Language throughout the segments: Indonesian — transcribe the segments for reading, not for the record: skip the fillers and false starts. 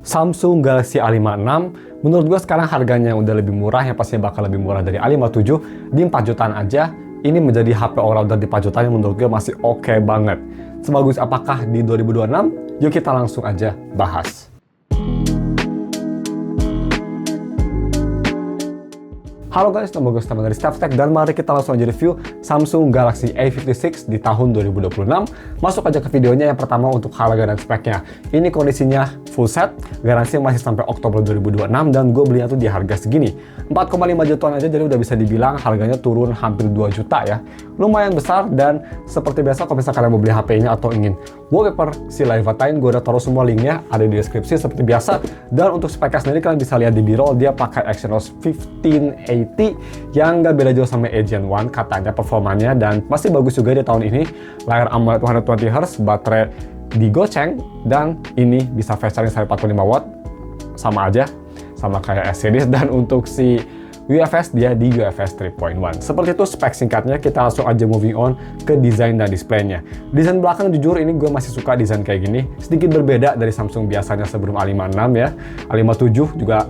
Samsung Galaxy A56 menurut gue sekarang harganya udah lebih murah, yang pastinya bakal lebih murah dari A57 di 4 jutaan aja. Ini menjadi HP all-rounder di 4 jutaan yang menurut gue masih oke banget. Sebagus apakah di 2026? Yuk kita langsung aja bahas. Halo guys, nama gue Stefan dari StefTech dan mari kita langsung aja review Samsung Galaxy A56 di tahun 2026. Masuk aja ke videonya. Yang pertama untuk harga dan speknya. Ini kondisinya full set, garansinya masih sampai Oktober 2026 dan gue belinya tuh di harga segini. 4,5 jutaan aja, jadi udah bisa dibilang harganya turun hampir 2 juta ya. Lumayan besar dan seperti biasa kalau misalnya kalian mau beli HP ini atau ingin wallpaper si Leviathan, gue udah taruh semua linknya ada di deskripsi seperti biasa. Dan untuk speknya sendiri kalian bisa lihat di B-roll, dia pakai Exynos 1580 yang nggak beda jauh sama Gen 1 katanya performanya, dan masih bagus juga di tahun ini. Layar AMOLED 120Hz, baterai digoceng, dan ini bisa fast charging sampai 45 watt, sama aja sama kayak S-series. Dan untuk si UFS dia di UFS 3.1. Seperti itu spek singkatnya. Kita langsung aja moving on ke desain dan displaynya. Desain belakang jujur ini gue masih suka desain kayak gini. Sedikit berbeda dari Samsung biasanya sebelum A56 ya. A57 juga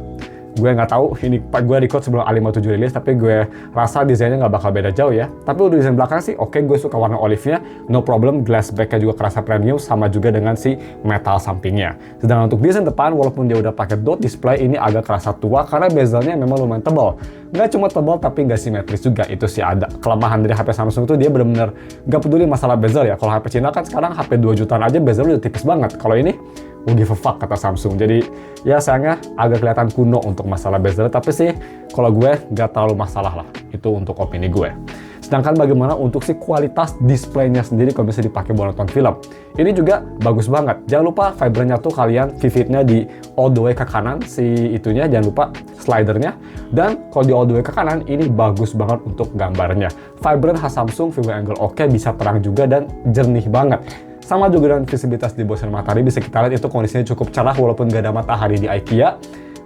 gue nggak tahu, ini gue record sebelum A57 rilis, tapi gue rasa desainnya nggak bakal beda jauh ya. Tapi untuk desain belakang sih oke, gue suka warna olive-nya, no problem. Glass back-nya juga kerasa premium, sama juga dengan si metal sampingnya. Sedangkan untuk desain depan, walaupun dia udah pakai dot display, ini agak kerasa tua karena bezelnya memang lumayan tebal. Nggak cuma tebal, tapi nggak simetris juga. Itu sih ada kelemahan dari HP Samsung itu, dia bener-bener nggak peduli masalah bezel ya. Kalau HP Cina kan sekarang HP 2 jutaan aja bezelnya udah tipis banget. Kalau ini will give a fuck kata Samsung. Jadi ya sayangnya agak kelihatan kuno untuk masalah bezel, tapi sih kalau gue nggak terlalu masalah lah. Itu untuk opini gue. Sedangkan bagaimana untuk si kualitas displaynya sendiri kalau bisa dipakai buat nonton film, ini juga bagus banget. Jangan lupa fibernya tuh kalian vividnya di all the way ke kanan, si itunya jangan lupa slidernya. Dan kalau di all the way ke kanan ini bagus banget untuk gambarnya. Vibrant khas Samsung, view angle oke, bisa terang juga dan jernih banget. Sama juga dengan visibilitas di bawah sinar matahari, bisa kita lihat itu kondisinya cukup cerah walaupun gak ada matahari di IKEA.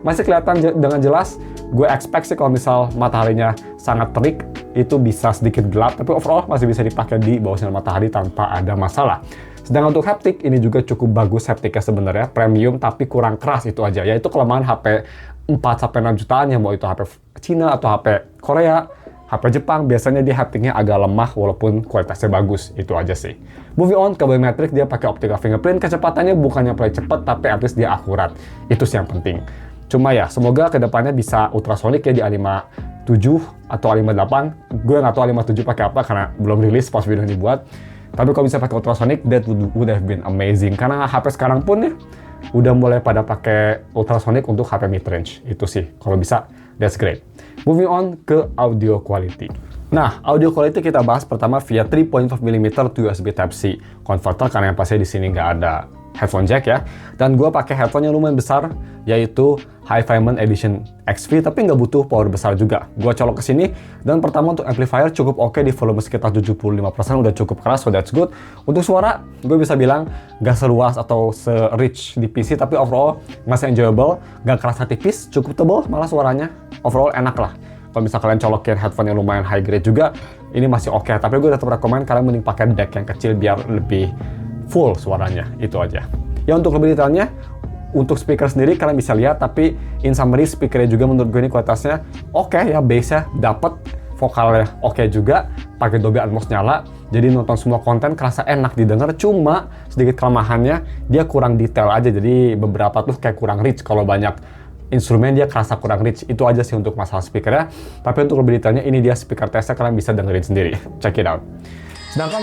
Masih kelihatan dengan jelas. Gue expect sih kalau misal mataharinya sangat terik, itu bisa sedikit gelap, tapi overall masih bisa dipakai di bawah sinar matahari tanpa ada masalah. Sedangkan untuk haptik, ini juga cukup bagus haptiknya sebenarnya, premium tapi kurang keras, itu aja. Yaitu kelemahan HP 4-6 jutaan ya, mau itu HP Cina atau HP Korea, HP Jepang, biasanya dia haptiknya agak lemah walaupun kualitasnya bagus, itu aja sih. Moving on ke biometrik, dia pakai optical fingerprint, kecepatannya bukannya paling cepat, tapi at least dia akurat. Itu sih yang penting. Cuma ya, semoga kedepannya bisa ultrasonic ya di A57 atau A58. Gue nggak tahu A57 pakai apa karena belum rilis pas video ini buat. Tapi kalau bisa pakai ultrasonic, that would have been amazing. Karena HP sekarang pun ya udah mulai pada pakai ultrasonic untuk HP mid-range. Itu sih, kalau bisa, that's great. Moving on ke audio quality. Nah, audio quality kita bahas pertama via 3.5mm to USB Type-C converter, karena yang pasti di sini nggak ada headphone jack ya. Dan gue pakai headphone yang lumayan besar, yaitu HiFiMan Edition XV, tapi nggak butuh power besar juga. Gue colok ke sini, dan pertama untuk amplifier cukup oke di volume sekitar 75%, udah cukup keras, so that's good. Untuk suara, gue bisa bilang nggak seluas atau se-rich di PC, tapi overall masih enjoyable, nggak kerasa tipis, cukup tebal malah suaranya. Overall enak lah. Kalau misalnya kalian colokin headphone yang lumayan high grade juga, ini masih oke. Tapi gue tetap rekomen kalian mending pakai deck yang kecil biar lebih full suaranya, itu aja. Ya untuk lebih detailnya, untuk speaker sendiri kalian bisa lihat, tapi in summary speakernya juga menurut gue ini kualitasnya oke ya, bassnya dapet, vokalnya oke juga, pakai Dolby Atmos nyala, jadi nonton semua konten kerasa enak didengar. Cuma sedikit kelemahannya dia kurang detail aja, jadi beberapa tuh kayak kurang rich. Kalau banyak instrumen dia kerasa kurang rich, itu aja sih untuk masalah speakernya. Tapi untuk lebih detailnya ini dia speaker testnya, kalian bisa dengerin sendiri, check it out. Sedangkan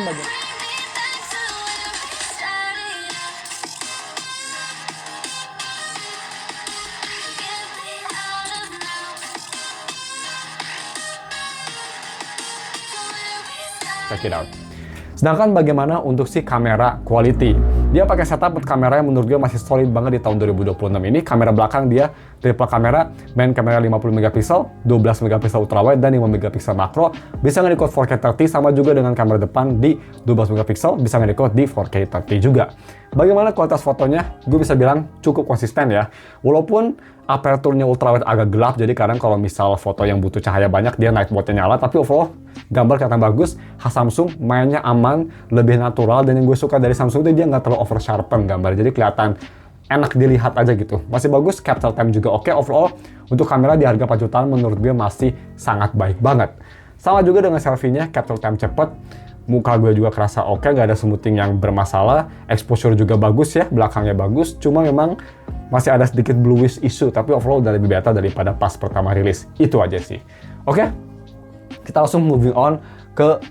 check it out. Sedangkan bagaimana untuk si kamera quality? Dia pakai setup kamera yang menurut gue masih solid banget di tahun 2026 ini. Kamera belakang dia triple kamera, main kamera 50 megapiksel, 12 megapiksel ultrawide, dan 5 megapiksel makro. Bisa nge-record 4K 30, sama juga dengan kamera depan di 12 megapiksel, bisa nge-record di 4K 30 juga. Bagaimana kualitas fotonya? Gue bisa bilang cukup konsisten ya. Walaupun aperturnya ultrawide agak gelap, jadi kadang kalau misal foto yang butuh cahaya banyak, dia night mode-nya nyala, tapi overall gambar kelihatan bagus. Khas Samsung, mainnya aman, lebih natural, dan yang gue suka dari Samsung itu dia nggak terlalu over sharpen gambar, jadi kelihatan enak dilihat aja gitu. Masih bagus, capture time juga oke. Overall, untuk kamera di harga 4 jutaan menurut gue masih sangat baik banget. Sama juga dengan selfie-nya, capture time cepet, muka gue juga kerasa oke, nggak ada smoothing yang bermasalah, exposure juga bagus ya, belakangnya bagus, cuma memang masih ada sedikit bluish issue, tapi overall udah lebih better daripada pas pertama rilis. Itu aja sih. Oke, kita langsung moving on ke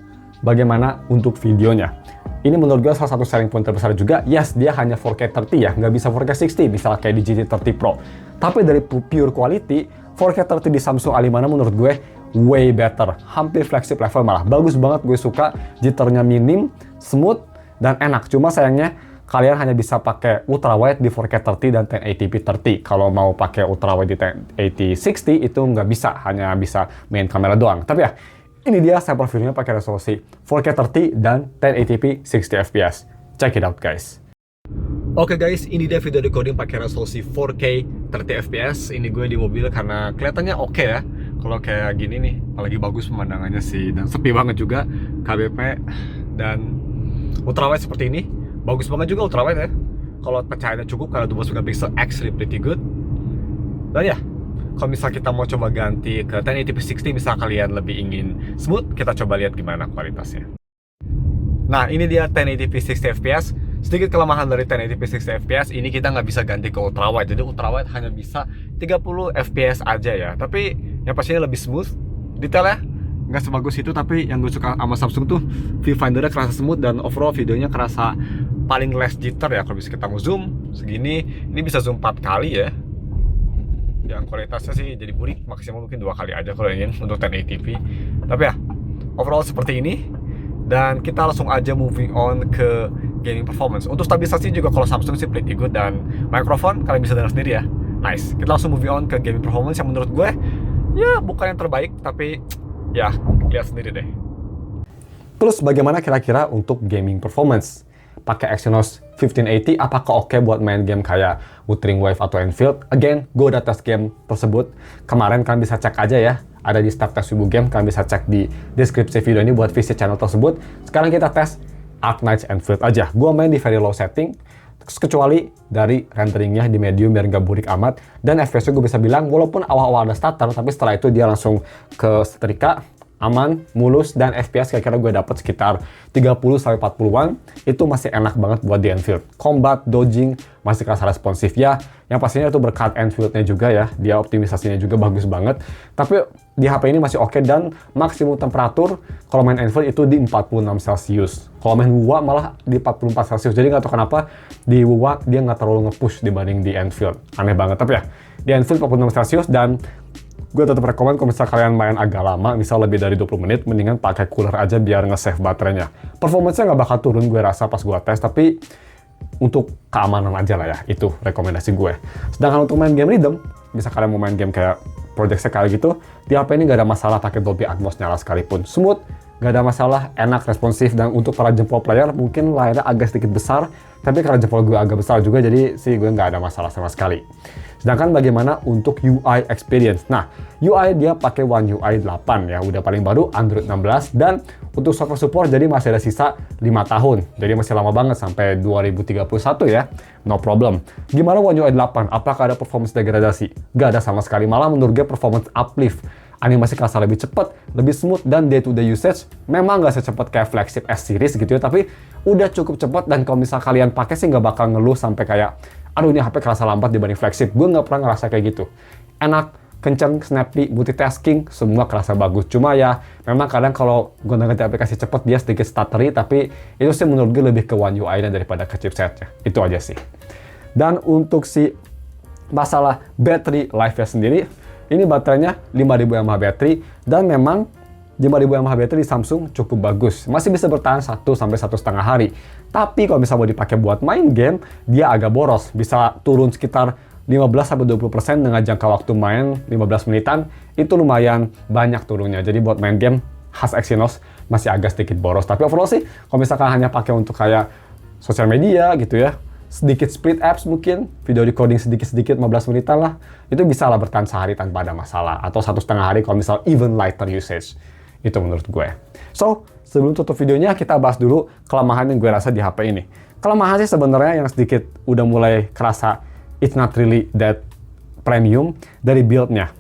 bagaimana untuk videonya. Ini menurut gue salah satu selling point terbesar juga. Yes, dia hanya 4K 30 ya, nggak bisa 4K 60, misalnya kayak di GT30 Pro. Tapi dari pure quality, 4K 30 di Samsung A5 menurut gue way better. Hampir flagship level malah. Bagus banget, gue suka. Jitternya minim, smooth, dan enak. Cuma sayangnya, kalian hanya bisa pakai ultrawide di 4K 30 dan 1080p 30. Kalau mau pakai ultrawide di 1080 60, itu nggak bisa. Hanya bisa main kamera doang. Tapi ya, ini dia sampel videonya pakai resolusi 4K 30 dan 1080p 60 fps. Check it out guys. Oke guys, ini dia video recording pakai resolusi 4K 30 fps. Ini gue di mobil karena kelihatannya oke ya. Kalau kayak gini nih, apalagi bagus pemandangannya sih, dan sepi banget juga KBP, dan ultrawide seperti ini. Bagus banget juga ultrawide ya. Kalau pencahayaannya cukup karena 12 megapixel, actually pretty good. Dan ya, kalau misal kita mau coba ganti ke 1080p 60, misal kalian lebih ingin smooth, kita coba lihat gimana kualitasnya. Nah, ini dia 1080p 60 fps. Sedikit kelemahan dari 1080p 60 fps, ini kita nggak bisa ganti ke ultrawide. Jadi ultrawide hanya bisa 30 fps aja ya. Tapi yang pastinya lebih smooth. Detailnya nggak sebagus itu, tapi yang gue suka sama Samsung tuh viewfindernya kerasa smooth dan overall videonya kerasa paling less jitter ya. Kalau bisa kita mau zoom segini, ini bisa zoom 4 kali ya. Yang kualitasnya sih jadi burik, maksimal mungkin 2 kali aja kalau ingin untuk 1080p. Tapi ya, overall seperti ini. Dan kita langsung aja moving on ke gaming performance. Untuk stabilisasi juga kalau Samsung sih pretty good, dan mikrofon kalian bisa dengar sendiri ya. Nice. Kita langsung moving on ke gaming performance yang menurut gue ya bukan yang terbaik, tapi ya lihat sendiri deh. Terus bagaimana kira-kira untuk gaming performance? Pakai Exynos 1580 apakah oke buat main game kayak Wuthering Waves atau Enfield? Again, gue udah tes game tersebut. Kemarin kalian bisa cek aja ya, ada di Start Test Wibu Game, kalian bisa cek di deskripsi video ini buat visit channel tersebut. Sekarang kita tes Arknights Enfield aja. Gue main di very low setting, kecuali dari renderingnya di medium biar nggak burik amat. Dan FPS gue bisa bilang, walaupun awal-awal ada stutter, tapi setelah itu dia langsung ke setrika, aman, mulus, dan FPS kira-kira gue dapat sekitar 30-40-an. Itu masih enak banget buat di Enfield. Combat, dodging, masih kerasa responsif ya. Yang pastinya itu berkat Enfieldnya juga ya. Dia optimisasinya juga bagus banget. Tapi di HP ini masih oke, dan maksimum temperatur kalau main Enfield itu di 46 Celcius. Kalau main WUA malah di 44 Celcius. Jadi nggak tahu kenapa di WUA dia nggak terlalu nge-push dibanding di Enfield. Aneh banget. Tapi ya, di Enfield 46 Celcius, dan gue tetap rekomen kalau misal kalian main agak lama, misal lebih dari 20 menit, mendingan pakai cooler aja biar nge-save baterainya. Performance-nya nggak bakal turun gue rasa pas gue tes, tapi untuk keamanan aja lah ya, itu rekomendasi gue. Sedangkan untuk main game rhythm, bisa kalian mau main game kayak Project Sekali gitu, di HP ini nggak ada masalah pakai Dolby Atmos nyala sekalipun. Smooth, nggak ada masalah, enak, responsif, dan untuk para jempol player mungkin layarnya agak sedikit besar, tapi karena jempol gue agak besar juga, jadi sih gue nggak ada masalah sama sekali. Sedangkan bagaimana untuk UI experience? Nah, UI dia pakai One UI 8 ya, udah paling baru Android 16, dan untuk software support jadi masih ada sisa 5 tahun. Jadi masih lama banget sampai 2031 ya. No problem. Gimana One UI 8? Apakah ada performance degradasi? Gak ada sama sekali. Malah menurut gue performance uplift. Animasi kerasa lebih cepat, lebih smooth, dan day-to-day usage memang nggak secepat kayak flagship S series gitu ya, tapi udah cukup cepat. Dan kalau misal kalian pakai sih nggak bakal ngeluh sampai kayak, aduh ini HP kerasa lambat dibanding flagship. Gue nggak pernah ngerasa kayak gitu. Enak, kenceng, snappy, multitasking, semua kerasa bagus. Cuma ya, memang kadang kalau gue ganti aplikasi cepat dia sedikit stuttery, tapi itu sih menurut gue lebih ke One UI-nya daripada ke chipsetnya. Itu aja sih. Dan untuk si masalah battery life-nya sendiri, ini baterainya 5000 mAh baterai, dan memang 5000 mAh baterai di Samsung cukup bagus. Masih bisa bertahan 1-1,5 hari. Tapi kalau misalnya mau dipakai buat main game, dia agak boros. Bisa turun sekitar 15-20% dengan jangka waktu main 15 menitan. Itu lumayan banyak turunnya. Jadi buat main game khas Exynos masih agak sedikit boros. Tapi overall sih, kalau misalkan hanya pakai untuk kayak sosial media gitu ya, sedikit split apps mungkin, video recording sedikit-sedikit 15 menitan lah, itu bisa lah bertahan sehari tanpa ada masalah, atau 1,5 hari kalau misal even lighter usage. Itu menurut gue. So, sebelum tutup videonya, kita bahas dulu kelemahan yang gue rasa di HP ini. Kelemahan sih sebenarnya yang sedikit udah mulai kerasa it's not really that premium. Dari build-nya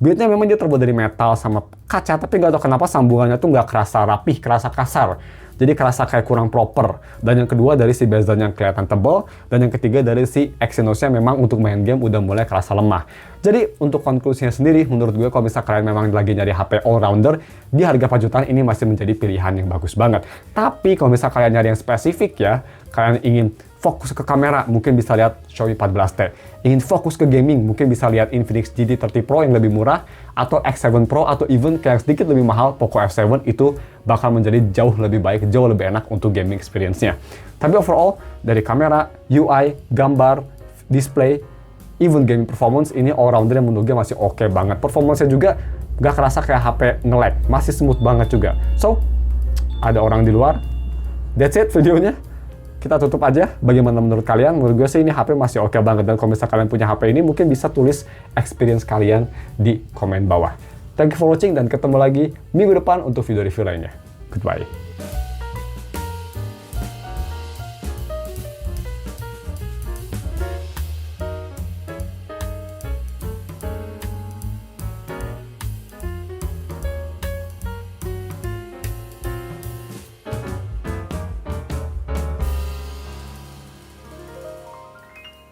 memang dia terbuat dari metal sama kaca, tapi nggak tahu kenapa sambungannya tuh nggak kerasa rapih, kerasa kasar. Jadi kerasa kayak kurang proper. Dan yang kedua dari si bezel yang kelihatan tebal. Dan yang ketiga dari si Exynos-nya memang untuk main game udah mulai kerasa lemah. Jadi untuk konklusinya sendiri, menurut gue kalau misalnya kalian memang lagi nyari HP all-rounder, di harga 4 jutaan ini masih menjadi pilihan yang bagus banget. Tapi kalau misalnya kalian nyari yang spesifik ya, kalian ingin fokus ke kamera, mungkin bisa lihat Xiaomi 14T. Ingin fokus ke gaming, mungkin bisa lihat Infinix GT30 Pro yang lebih murah, atau X7 Pro, atau even kayak sedikit lebih mahal, Poco F7 itu bakal menjadi jauh lebih baik, jauh lebih enak untuk gaming experience-nya. Tapi overall, dari kamera, UI, gambar, display, even gaming performance, ini all-rounder yang menurut gue masih oke banget. Performance-nya juga gak kerasa kayak HP nge-lag, masih smooth banget juga. So, ada orang di luar. That's it videonya. Kita tutup aja. Bagaimana menurut kalian? Menurut gue sih ini HP masih oke banget. Dan kalau misalnya kalian punya HP ini, mungkin bisa tulis experience kalian di komen bawah. Thank you for watching dan ketemu lagi minggu depan untuk video review lainnya. Goodbye.